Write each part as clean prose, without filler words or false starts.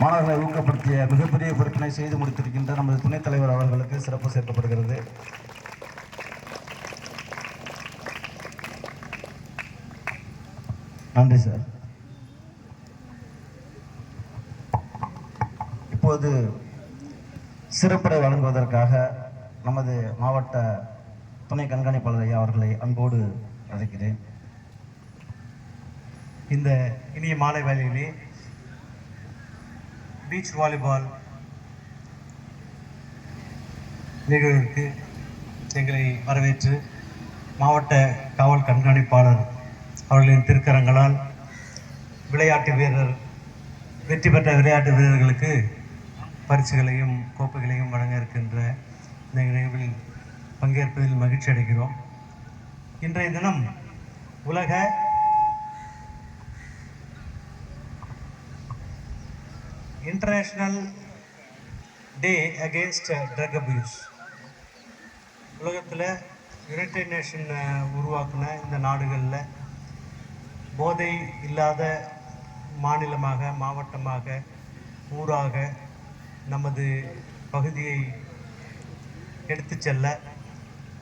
மாணவர்களை ஊக்கப்படுத்திய மிகப்பெரிய பொறுப்பினை செய்து முடித்திருக்கின்ற நமது துணைத் தலைவர் அவர்களுக்கு சிறப்பு சேர்க்கப்படுகிறது. நன்றி சார். இப்போது சிறப்புரை வழங்குவதற்காக நமது மாவட்ட துணை கண்காணிப்பாளர் ஐயா அவர்களை அன்போடு அழைக்கிறேன். இந்த இனிய மாலை வேளையிலே பீச் வாலிபால் நிகழ்விற்கு எங்களை வரவேற்று மாவட்ட காவல் கண்காணிப்பாளர் அவர்களின் திருக்கரங்களால் வெற்றி பெற்ற விளையாட்டு வீரர்களுக்கு பரிசுகளையும் கோப்பைகளையும் வழங்க இருக்கின்ற இந்த நிகழ்வில் பங்கேற்பதில் மகிழ்ச்சி அடைகிறோம். இன்றைய தினம் உலக international day against drug abuse. உலகத்தில் யுனைடெட் நேஷன் உருவாக்கின இந்த நாடுகளில் போதை இல்லாத மாநிலமாக, மாவட்டமாக, ஊராக நமது பகுதியை எடுத்து செல்ல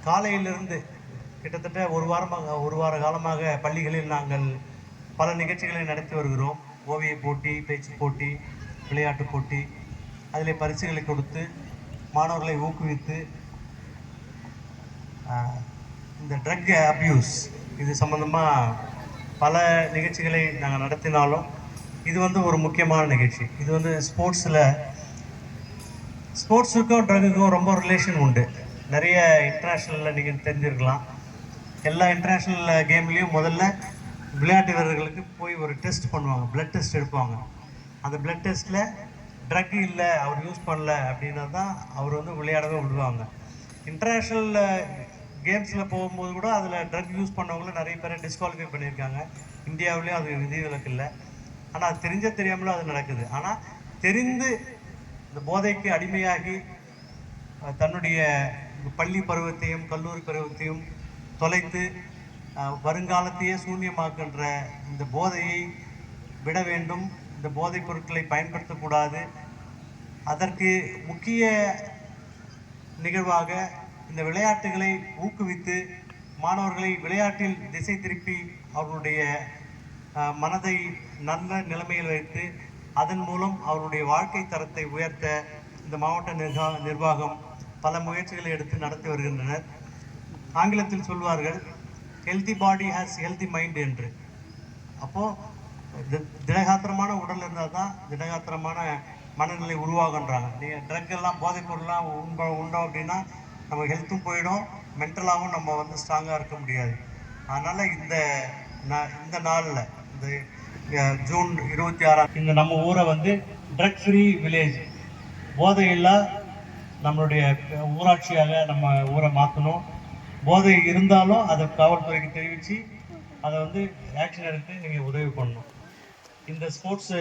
காலையிலிருந்து கிட்டத்தட்ட ஒரு வார காலமாக பள்ளிகளில் நாங்கள் பல நிகழ்ச்சிகளை நடத்தி வருகிறோம். ஓவிய போட்டி, பேச்சு போட்டி, விளையாட்டு போட்டி, அதில் பரிசுகளை கொடுத்து மாணவர்களை ஊக்குவித்து இந்த ட்ரக் அபியூஸ் இது சம்பந்தமாக பல நிகழ்ச்சிகளை நாங்கள் நடத்தினாலும் இது ஒரு முக்கியமான நிகழ்ச்சி. இது ஸ்போர்ட்ஸுக்கும் ட்ரக்குக்கும் ரொம்ப ரிலேஷன் உண்டு. நிறைய இன்டர்நேஷ்னலில் நீங்கள் தெரிஞ்சிருக்கலாம். எல்லா இன்டர்நேஷ்னல் கேம்லேயும் முதல்ல விளையாட்டு வீரர்களுக்கு போய் ஒரு டெஸ்ட் பண்ணுவாங்க, பிளட் டெஸ்ட் எடுப்பாங்க. அந்த பிளட் டெஸ்ட்டில் ட்ரக் இல்லை, அவர் யூஸ் பண்ணல அப்படின்னா தான் அவர் விளையாடவே விடுவாங்க. இன்டர்நேஷ்னல் கேம்ஸில் போகும்போது கூட அதில் ட்ரக் யூஸ் பண்ணவங்கள நிறைய பேரை டிஸ்குவாலிஃபை பண்ணியிருக்காங்க. இந்தியாவிலேயும் அது விதிவிலக்கு இல்லை. ஆனால் அது தெரியாமலும் அது நடக்குது. ஆனால் தெரிந்து இந்த போதைக்கு அடிமையாகி தன்னுடைய பள்ளி பருவத்தையும் கல்லூரி பருவத்தையும் தொலைத்து வருங்காலத்தையே சூன்யமாக்குன்ற இந்த போதையை விட வேண்டும். இந்த போதைப் பொருட்களை பயன்படுத்தக்கூடாது. அதற்கு முக்கிய நிகழ்வாக இந்த விளையாட்டுகளை ஊக்குவித்து மாணவர்களை விளையாட்டில் திசை திருப்பி அவர்களுடைய மனதை நல்ல நிலைமையில் வைத்து அதன் மூலம் அவருடைய வாழ்க்கை தரத்தை உயர்த்த இந்த மாவட்ட நிர்வாகம் பல முயற்சிகளை எடுத்து நடத்தி வருகின்றனர். ஆங்கிலத்தில் சொல்வார்கள், healthy body has healthy mind என்று. அப்போது திடகாத்திரமான உடல் இருந்தால் தான் திடகாத்திரமான மனநிலை உருவாகுன்றாங்க. நீங்கள் ட்ரக் எல்லாம் போதைப் பொருள்லாம் உண்டோம் அப்படின்னா நம்ம ஹெல்த்தும் போயிடும், மென்டலாகவும் நம்ம ஸ்ட்ராங்காக இருக்க முடியாது. அதனால் இந்த நாளில் இந்த ஜூன் 26 இந்த நம்ம ஊரை ட்ரக் ஃப்ரீ வில்லேஜ், போதையில்லா நம்மளுடைய ஊராட்சியாக நம்ம ஊரை மாற்றணும். போதை இருந்தாலும் அதை காவல்துறைக்கு தெரிவித்து அதை ஆக்ஷன் எடுத்து நீங்கள் உதவி பண்ணணும். இந்த ஸ்போர்ட்ஸ்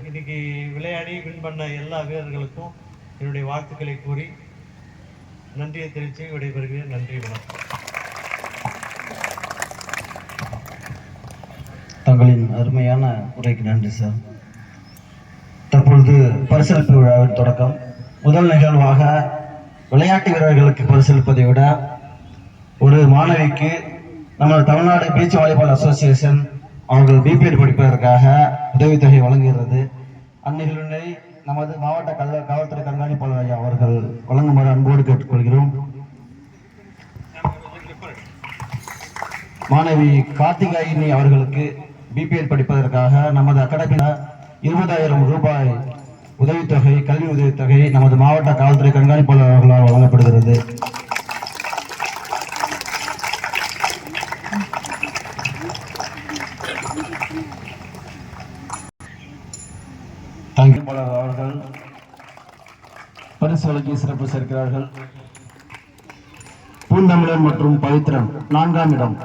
இன்னைக்கு விளையாடி வின் பண்ண எல்லா வீரர்களுக்கும் என்னுடைய வாழ்த்துக்களை கூறி நன்றியை தெரிவித்து விடைபெறுகிறேன். நன்றி, வணக்கம். தங்களின் அருமையான உரைக்கு நன்றி சார். தற்பொழுது பரிசளிப்பு விழாவின் தொடக்கம். முதல் நிகழ்வாக விளையாட்டு வீரர்களுக்கு பரிசளிப்பதை விட ஒரு மாணவிக்கு நமது தமிழ்நாடு பீச் வாலிபால் அசோசியேஷன் அவர்கள் பிபிஎட் படிப்பதற்காக உதவித்தொகை வழங்குகிறது. அந்நிகழ்வினை நமது மாவட்ட காவல்துறை கண்காணிப்பாளர் ஐயா அவர்கள் வழங்குமாறு அன்போடு கேட்டுக்கொள்கிறோம். மாணவி கார்த்திகாயினி அவர்களுக்கு பிபிஎட் படிப்பதற்காக நமது அகாடமியில் 20,000 ரூபாய் உதவித்தொகை, கல்வி உதவித்தொகை நமது மாவட்ட காவல்துறை கண்காணிப்பாளர் அவர்களால் வழங்கப்படுகிறது. அவர்கள் பரிசு வழங்கி சிறப்பு சேர்க்கிறார்கள். பூந்தமிழன் மற்றும் பவித்ரன் 4ஆம் இடம்.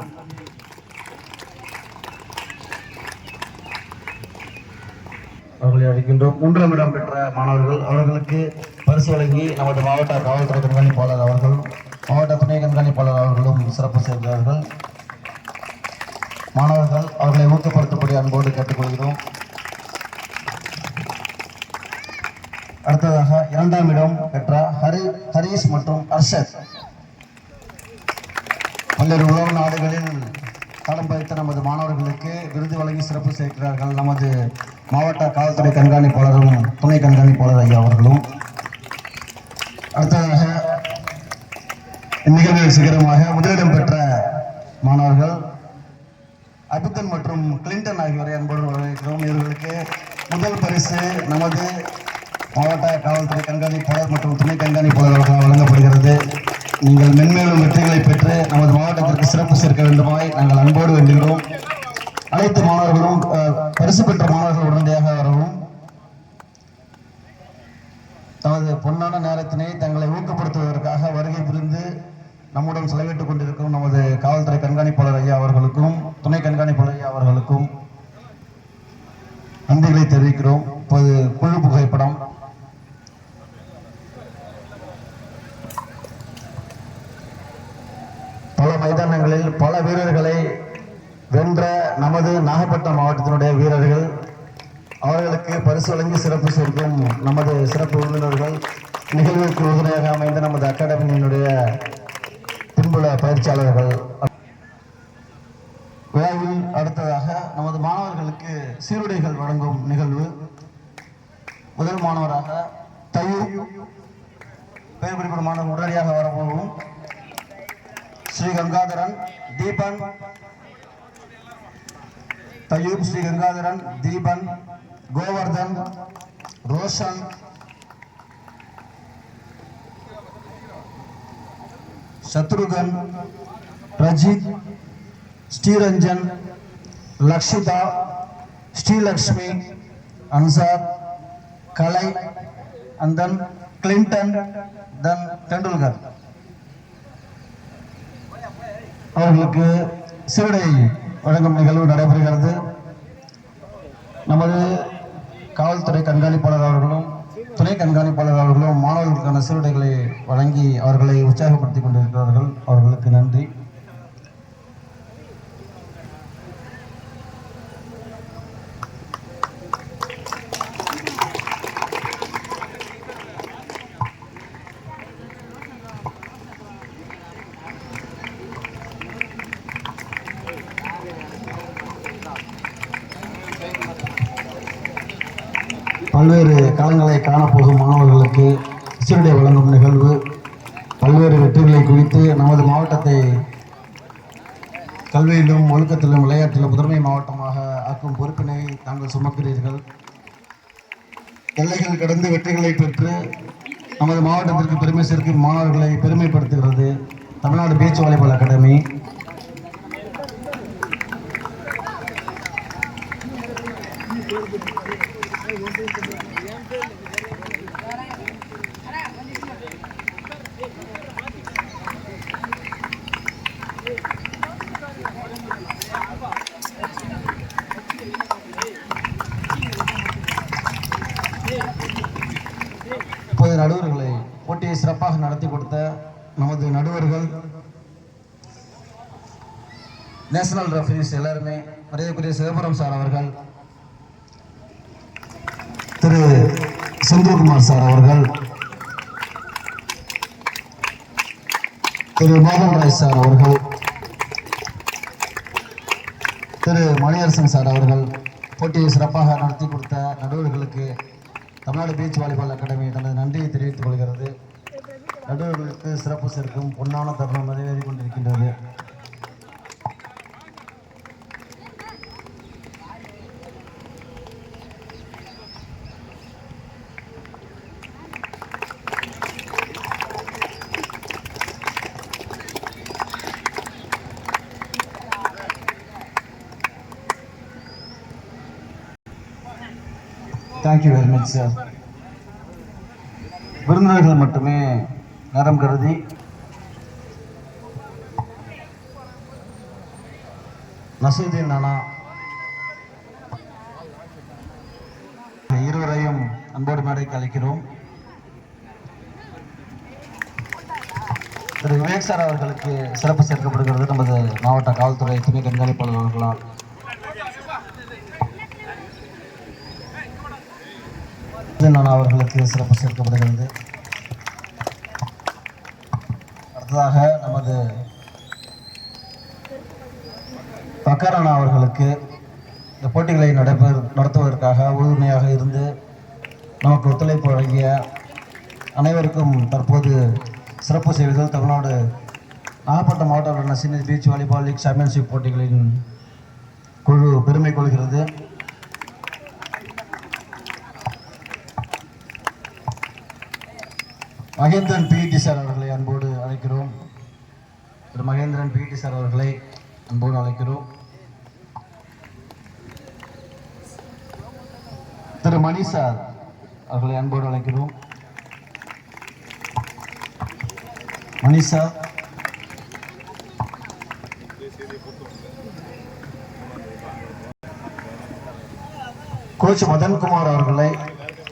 அவர்களை அழைக்கின்றோம். 3ஆம் இடம் பெற்ற மாணவர்கள் அவர்களுக்கு பரிசு வழங்கி நமது மாவட்ட காவல்துறை கண்காணிப்பாளர் அவர்கள், மாவட்ட துணை கண்காணிப்பாளர் அவர்களும் சிறப்பு சேர்க்கிறார்கள். மாணவர்கள் அவர்களை ஊக்கப்படுத்தப்படி அன்போடு கேட்டுக்கொள்கிறோம். அடுத்ததாக 2ஆம் இடம் பெற்ற ஹரிஷ் மற்றும் அர்ஷத். பல்வேறு உலக நாடுகளில் தடம் பதித்த நமது மாணவர்களுக்கு விருது வழங்கி சிறப்பு சேர்க்கிறார்கள் நமது மாவட்ட காவல்துறை கண்காணிப்பாளரும் துணை கண்காணிப்பாளர் ஐயா அவர்களும். அடுத்ததாக இந்நிகழ்வில் சிகரமாக முதலிடம் பெற்ற மாணவர்கள் அபித்தன் மற்றும் கிளின்டன் ஆகியோரை அன்போடு வரவேற்கிறோம். இவர்களுக்கு முதல் பரிசு நமது மாவட்ட காவல்துறை கண்காணிப்பாளர் மற்றும் துணை கண்காணிப்பாளர் அவர்களால் வழங்கப்படுகிறது. நீங்கள் மென்மேலும் வெற்றிகளை பெற்று நமது மாவட்டத்திற்கு சிறப்பு சேர்க்க வேண்டுமாய் நாங்கள் அன்போடு வேண்டுகிறோம். அனைத்து மாணவர்களும் பரிசு பெற்ற மாணவர்கள் உடனடியாக வரவும் தமது பொன்னான நேரத்தினை தங்களை ஊக்கப்படுத்துவதற்காக வருகை புரிந்து நம்முடன் செலவிட்டுக் கொண்டிருக்கும் நமது காவல்துறை கண்காணிப்பாளர் ஐயா அவர்களுக்கும் துணை கண்காணிப்பாளர் ஐயா அவர்களுக்கும் நன்றிகளை தெரிவிக்கிறோம். இப்போது குழு புகைப்படம். பல மைதானங்களில் பல வீரர்களை வென்ற நமது நாகப்பட்டினம் மாவட்டத்தினுடைய வீரர்கள் அவர்களுக்கு பரிசு வழங்கி சிறப்பு சேர்க்கும் நமது சிறப்பு விருந்தினர்கள் நிகழ்வுக்கு உறுதுணையாக அமைந்த நமது அகாடமியினுடைய பின்புல பயிற்சியாளர்கள். விழாவில் அடுத்ததாக நமது மாணவர்களுக்கு சீருடைகள் வழங்கும் நிகழ்வு. முதல் மாணவராக தையூப் பெயர் குறிப்பிடும் மாணவர் உடனடியாக வரப்போகும். ஸ்ரீ கங்காதரன் தீபன், தையூப், ஸ்ரீ கங்காதரன், தீபன், கோவர்தன், ரோஷன், சத்ருகன், ரஜித், ஸ்ரீரஞ்சன், லக்ஷிதா, ஸ்ரீலக்ஷ்மி, அன்சார், கலை, and then Clinton, then Tendulkar. அவர்களுக்கு சீருடை வழங்கும் நிகழ்வு நடைபெறுகிறது. நமது காவல்துறை கண்காணிப்பாளர் அவர்களும் துணை கண்காணிப்பாளர் அவர்களும் மாணவர்களுக்கான சீருடைகளை வழங்கி அவர்களை உற்சாகப்படுத்திக் கொண்டிருக்கிறார்கள். அவர்களுக்கு நன்றி. பல்வேறு களங்களை காணப்போகும் மாணவர்களுக்கு சீருடை வழங்கும் நிகழ்வு. பல்வேறு வெற்றிகளை குறித்து நமது மாவட்டத்தை கல்வியிலும் ஒழுக்கத்திலும் விளையாட்டிலும் முதன்மை மாவட்டமாக ஆக்கும் பொறுப்பினை தாங்கள் சுமக்கிறீர்கள். எல்லைகள் கடந்து வெற்றிகளை பெற்று நமது மாவட்டத்திற்கு பெருமை சேர்க்கும் மாணவர்களை பெருமைப்படுத்துகிறது தமிழ்நாடு பீச் வாலிபால் அகாடமி. இப்போது நடுவர்களை போட்டியை சிறப்பாக நடத்தி கொடுத்த நமது நடுவர்கள், நேஷனல் ரெஃபரீஸ் எல்லாருமே, மரியாதைக்குரிய சிதம்பரம் சார் அவர்கள், திரு செந்தில்குமார் சார் அவர்கள், திரு மோகன் ராய் சார் அவர்கள், திரு மணியரசன் சார் அவர்கள் போட்டியை சிறப்பாக நடத்தி கொடுத்த நடுவர்களுக்கு தமிழ்நாடு பீச் வாலிபால் அகாடமி தனது நன்றியை தெரிவித்துக் கொள்கிறது. நடுவர்களுக்கு சிறப்பு சேர்க்கும் பொன்னான தருணம் நிறைவேறி கொண்டிருக்கின்றது. Thank you very much sir. விருந்தினர்கள் மட்டுமே நேரம் கருதி நசீருதீன் நானா இருவரையும் அன்போடு மேடைக்கு அழைக்கிறோம். திரு விவேக் சார் அவர்களுக்கு சிறப்பு சேர்க்கப்படுகிறது நமது மாவட்ட காவல்துறை துணை கண்காணிப்பாளர் அவர்களால். அவர்களுக்கு சிறப்பு சேர்க்கப்படுகிறது. அடுத்ததாக நமது பக்கரானா அவர்களுக்கு இந்த போட்டிகளை நடத்துவதற்காக உறுதுணையாக இருந்து நமக்கு ஒத்துழைப்பு வழங்கிய அனைவருக்கும் தற்போது சிறப்பு செய்திகள் தமிழ்நாடு நாகப்பட்டினம் மாவட்ட senior beach volleyball league championship போட்டிகளின் குழு பெருமை கொள்கிறது. மகேந்திரன் பிடி சார் அவர்களை அன்போடு அழைக்கிறோம். திரு மகேந்திரன் பிடி சார் அவர்களை அன்போடு அழைக்கிறோம். திரு மணி சார் அவர்களை அன்போடு அழைக்கிறோம். மணி சார், கோச் மதன்குமார் அவர்களை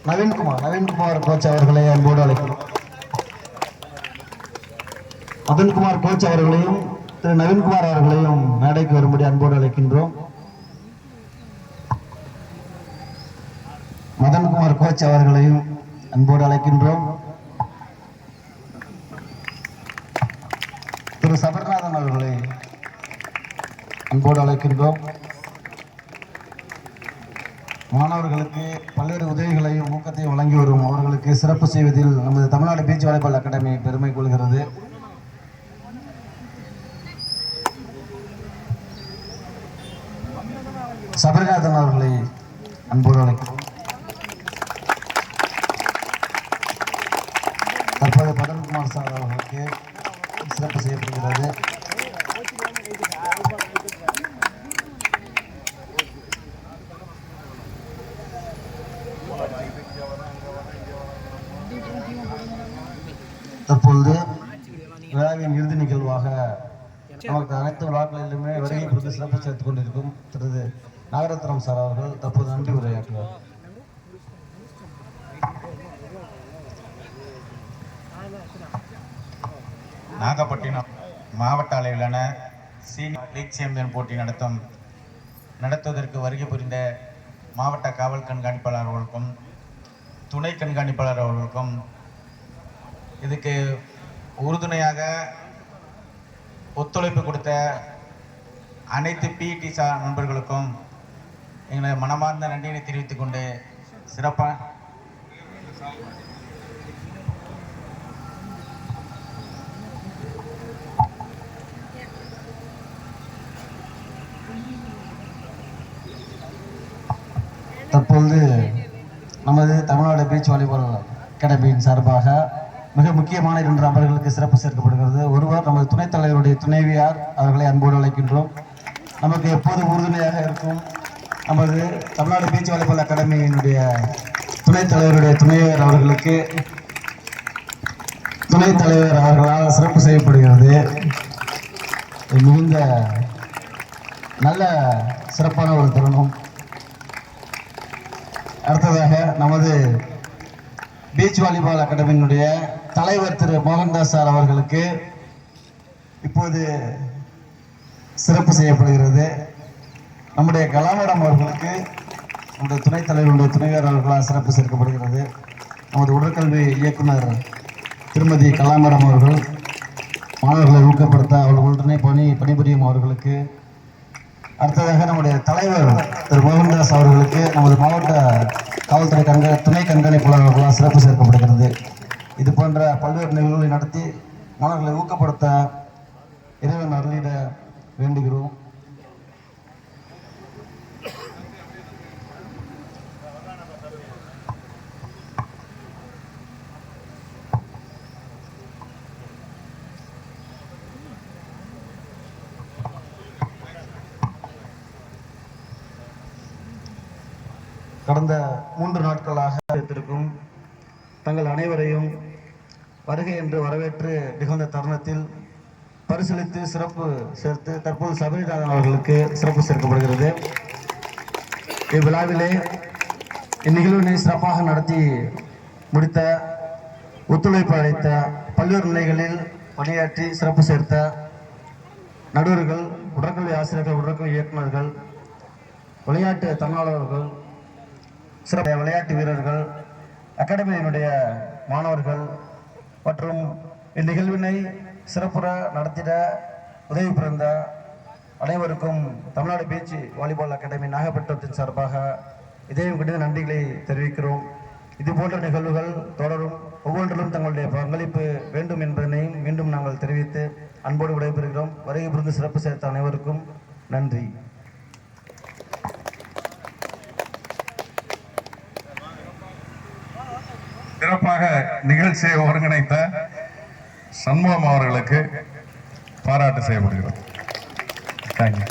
நவீன்குமார் கோச் அவர்களை அன்போடு அழைக்கிறோம். மதன்குமார் கோச் அவர்களையும் திரு நவீன்குமார் அவர்களையும் மேடைக்கு வரும்படி அன்போடு அழைக்கின்றோம். மதன்குமார் கோச் அவர்களையும் அன்போடு அழைக்கின்றோம். திரு சபர்நாதன் அவர்களை அன்போடு அழைக்கின்றோம். மாணவர்களுக்கு பல்வேறு உதவிகளையும் ஊக்கத்தையும் வழங்கி வரும் அவர்களுக்கு சிறப்பு செய்வதில் நமது தமிழ்நாடு பீச் வாலிபால் அகாடமி பெருமை கொள்கிறது. சபரிநாதன் அவர்களை அன்போடு அழைக்கிறோம். தற்போது பதன்குமார் சார் அவர்களுக்கு சிறப்பு செய்யப்படுகிறது. தற்பொழுது விழாவின் இறுதி நிகழ்வாக நமக்கு அனைத்து விழாக்களிலுமே வருகை கொடுத்து சிறப்பு சேர்த்துக் கொண்டிருக்கும் திரு நாகரத்னம் சார் அவர்கள் தற்போது நன்றி உரையாற்றுவார். நாகப்பட்டினம் மாவட்ட அளவிலான சீனியர் லீக் சாம்பியன் போட்டி நடத்துவதற்கு வருகை புரிந்த மாவட்ட காவல் கண்காணிப்பாளர் அவர்களுக்கும் துணை கண்காணிப்பாளர் அவர்களுக்கும் இதுக்கு உறுதுணையாக ஒத்துழைப்பு கொடுத்த அனைத்து பிடி நண்பர்களுக்கும் எங்களை மனமார்ந்த நன்றியை தெரிவித்துக் கொண்டு சிறப்பாக தற்பொழுது நமது தமிழ்நாடு பீச் வாலிபால் அகாடமியின் சார்பாக மிக முக்கியமான 2 நபர்களுக்கு சிறப்பு சேர்க்கப்படுகிறது. ஒருவர் நமது துணைத் தலைவருடைய துணைவியார் அவர்களை அன்போடு அழைக்கின்றோம். நமக்கு எப்போதும் உறுதுணையாக இருக்கும் நமது தமிழ்நாடு பீச் வாலிபால் அகாடமியினுடைய துணைத் தலைவருடைய துணைவியார் அவர்களுக்கு துணைத் தலைவர் அவர்களால் சிறப்பு செய்யப்படுகிறது. மிகுந்த நல்ல சிறப்பான ஒரு தருணம். அடுத்ததாக நமது பீச் வாலிபால் அகாடமியினுடைய தலைவர் திரு மோகன்தாஸ் சார் அவர்களுக்கு இப்போது சிறப்பு செய்யப்படுகிறது. நம்முடைய கலாமேடம் அவர்களுக்கு நம்முடைய துணைத் தலைவருடைய துணைவியார் அவர்களால் சிறப்பு சேர்க்கப்படுகிறது. நமது உடற்கல்வி இயக்குனர் திருமதி கலாமேடம் அவர்கள் மாணவர்களை ஊக்கப்படுத்த அவர்களுடனே பணிபுரியும் அவர்களுக்கு, அடுத்ததாக நம்முடைய தலைவர் திரு மோகன்தாஸ் அவர்களுக்கு நமது மாவட்ட காவல்துறை துணை கண்காணிப்பாளர் அவர்களால் சிறப்பு சேர்க்கப்படுகிறது. இது போன்ற பல்வேறு நிகழ்வுகளை நடத்தி மாணவர்களை ஊக்கப்படுத்த இறைவன் அருளிட வேண்டுகிறோம். கடந்த 3 நாட்களாக இருக்கும் தங்கள் அனைவரையும் வருகை என்று வரவேற்று நிகழ்ந்த தருணத்தில் பரிசீலித்து சிறப்பு சேர்த்து தற்போது சபரிநாதன் அவர்களுக்கு சிறப்பு சேர்க்கப்படுகிறது. இவ்விழாவிலே இந்நிகழ்வினை சிறப்பாக நடத்தி முடித்த ஒத்துழைப்பு அளித்த பல்வேறு நிலைகளில் பணியாற்றி சிறப்பு சேர்த்த நடுவர்கள், உடற்கல்வி ஆசிரியர்கள், உடற்கல்வி இயக்குநர்கள், விளையாட்டு தன்னாளர்கள், சிறப்பு விளையாட்டு வீரர்கள், அகாடமியினுடைய மாணவர்கள் மற்றும் இந்நிகழ்வினை சிறப்புற நடத்திட உதவி புரிந்த அனைவருக்கும் தமிழ்நாடு பீச் வாலிபால் அகாடமி நாகப்பட்டினத்தின் சார்பாக இதயம் கடித நன்றிகளை தெரிவிக்கிறோம். இது போன்ற நிகழ்வுகள் தொடரும். ஒவ்வொன்றிலும் தங்களுடைய பங்களிப்பு வேண்டும் என்பதனையும் மீண்டும் நாங்கள் தெரிவித்து அன்போடு விடைபெறுகிறோம். வருகை புரிந்து சிறப்பு சேர்த்த அனைவருக்கும் நன்றி. சிறப்பாக நிகழ்ச்சியை ஒருங்கிணைத்த சண்முகம் அவர்களுக்கு பாராட்டு செய்யப்படுகிறது. தேங்க்யூ.